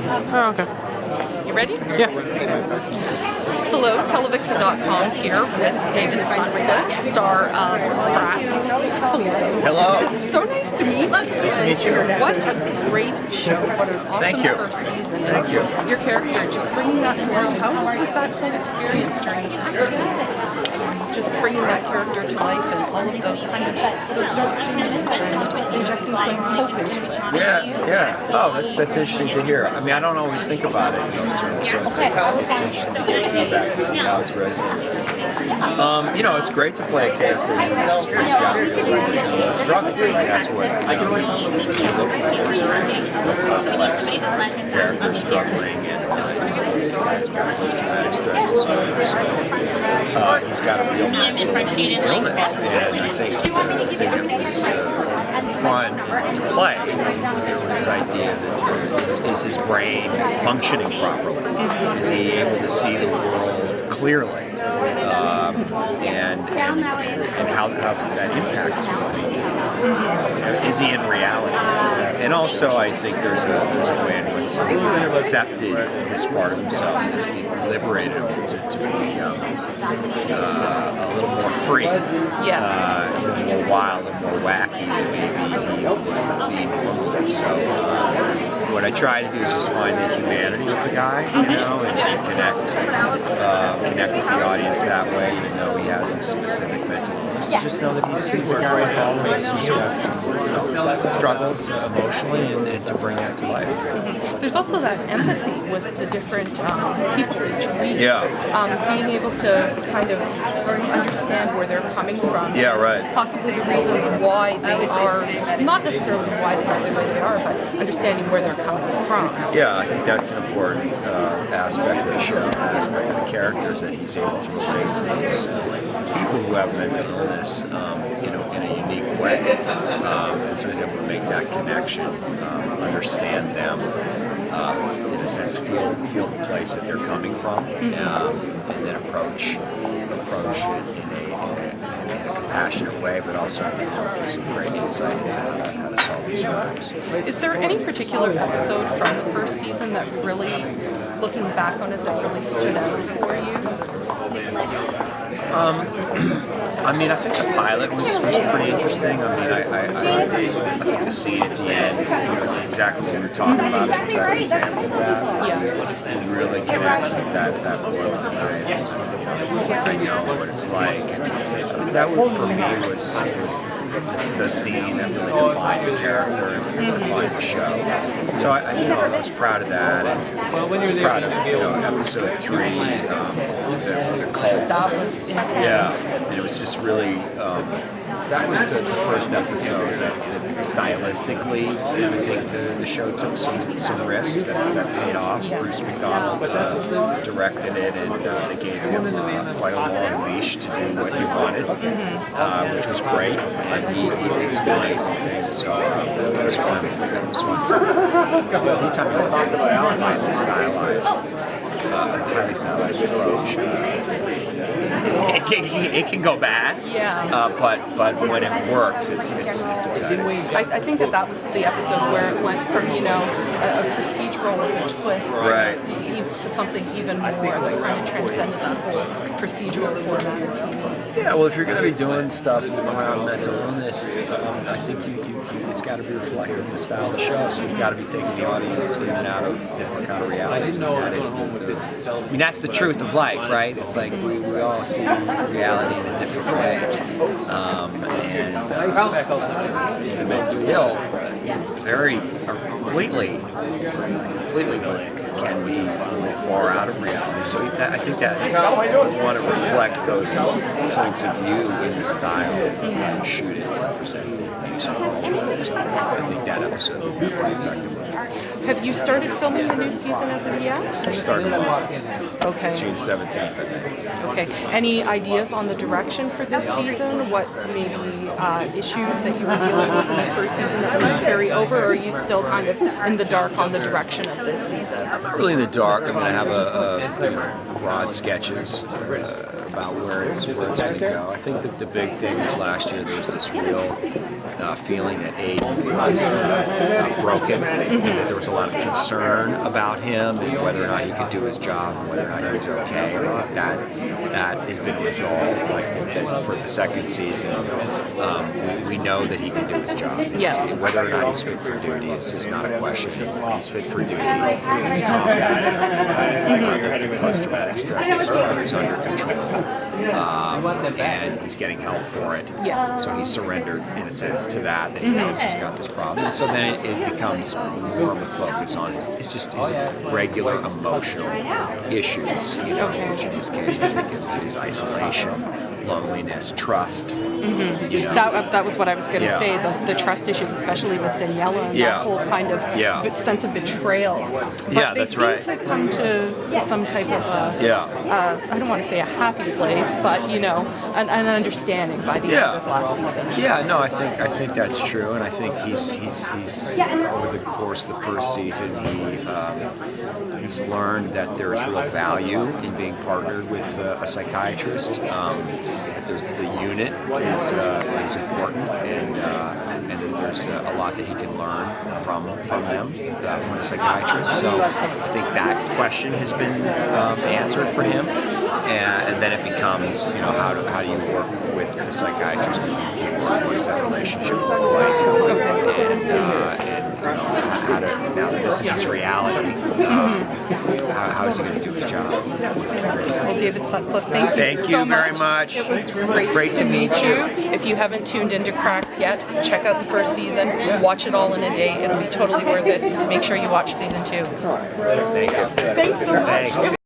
Oh, okay. You ready? Yeah. Hello, Televixen.com here with David Sunquist, star of Cracked. Hello. It's so nice to meet you. Nice to meet you. What a great show. What an awesome Thank you. first season. Thank you. Your character, just bringing that to life. How was that whole experience during the first season? Just bringing that character to life and all of those kind of little dark demons and injecting some hope into it. Yeah. Oh, that's interesting to hear. I mean, I don't always think about it in those terms, so it's interesting to get feedback to see how it's resonating. It's great to play a character who's got real struggles. Right? That's what you're looking for is a complex character struggling, and in this case, he's got post-traumatic stress disorder. So he's got a real mental illness, and I think the thing that was fun to play is this idea that is his brain functioning properly? Is he able to see the world clearly? And how that impacts him. Is he in reality? And also, I think there's a way in which he accepted this part of himself, that he liberated him to be a little more free, Yes. a little more wild and more wacky than maybe he would be normally. So what I try to do is just find the humanity of the guy, and connect with the audience that way, even though he has this specific mental illness. Just know that he's a guy like all of us who's got some struggles emotionally, and to bring that to life. There's also that empathy with the different people each week. Yeah. Being able to kind of understand where they're coming from. Yeah, right. Possibly the reasons why they are, not necessarily why they are the way they are, but understanding where they're coming from. Yeah, I think that's an important aspect of the show, an aspect of the characters, that he's able to relate to these people who have mental illness, in a unique way. And so he's able to make that connection, understand them, in a sense, feel the place that they're coming from, and then approach it in a compassionate way, but also give some great insight into how to solve these crimes. Is there any particular episode from the first season that really, looking back on it, that really stood out for you? I think the pilot was pretty interesting. I think the scene at the end, exactly what we were talking about, is the best example of that. Yeah. And really connects with that world, and I know what it's like. And that one for me was the scene that really defined the character and defined the show. So I was proud of that, and I was proud of episode 3, the cult. That was intense. Yeah, and it was just really, that was the first episode that stylistically, I think the show took some risks that paid off. Yes. Bruce McDonald directed it, and they gave him quite a long leash to do what he wanted, which was great, and he did some amazing things, so it was fun. It was fun to anytime you have a highly stylized approach, it can go bad. Yeah. But when it works, it's exciting. I think that was the episode where it went from, a procedural with a twist Right. to something even more that kind of transcended that whole procedural format of TV. Yeah, well, if you're going to be doing stuff around mental illness, I think it's got to be reflective of the style of the show. So you've got to be taking the audience in and out of different kind of realities. And that's the truth of life, right? It's like we all see reality in a different way. The mentally ill, completely, but can be really far out of reality. So I think that we want to reflect those points of view in the style and shoot it and present it, music, all that. So I think that episode would be pretty effective. Have you started filming the new season as of yet? We're starting Okay. June 17th, I think. Okay. Any ideas on the direction for this season? What maybe issues that you were dealing with in the first season that might carry over, or are you still kind of in the dark on the direction of this season? I'm not really in the dark. I mean, I have broad sketches, about where it's going to go. I think that the big thing is last year there was this real feeling that Aiden was broken, and that there was a lot of concern about him and whether or not he could do his job and whether or not he was okay. And I think that has been resolved. I think that for the second season, we know that he can do his job. Yes. Whether or not he's fit for duty is not a question. He's fit for duty. He's confident that the post-traumatic stress disorder is under control, and he's getting help for it. Yes. So he's surrendered, in a sense, to that he knows he's got this problem. And so then it becomes more of a focus on his regular emotional issues, which in this case I think is isolation, loneliness, trust. That was what I was going to say, the trust issues, especially with Daniela, and that whole kind of sense of betrayal. But they seem to come to some type of I don't want to say a happy place, but an understanding by the end of last season. Yeah, no, I think that's true, and I think he's over the course of the first season he's learned that there is real value in being partnered with a psychiatrist. That there's the unit is important, and that there's a lot that he can learn from them, from the psychiatrist. So I think that question has been answered for him, and then it becomes how do you work with the psychiatrist moving forward? What does that relationship look like? And how to, now that this is his reality, how is he going to do his job? Well, David Sutcliffe, thank you so very much. It was great to meet you. If you haven't tuned into Cracked yet, check out the first season. Watch it all in a day. It'll be totally worth it. Make sure you watch season 2. Thank you. Thanks so much. Thanks.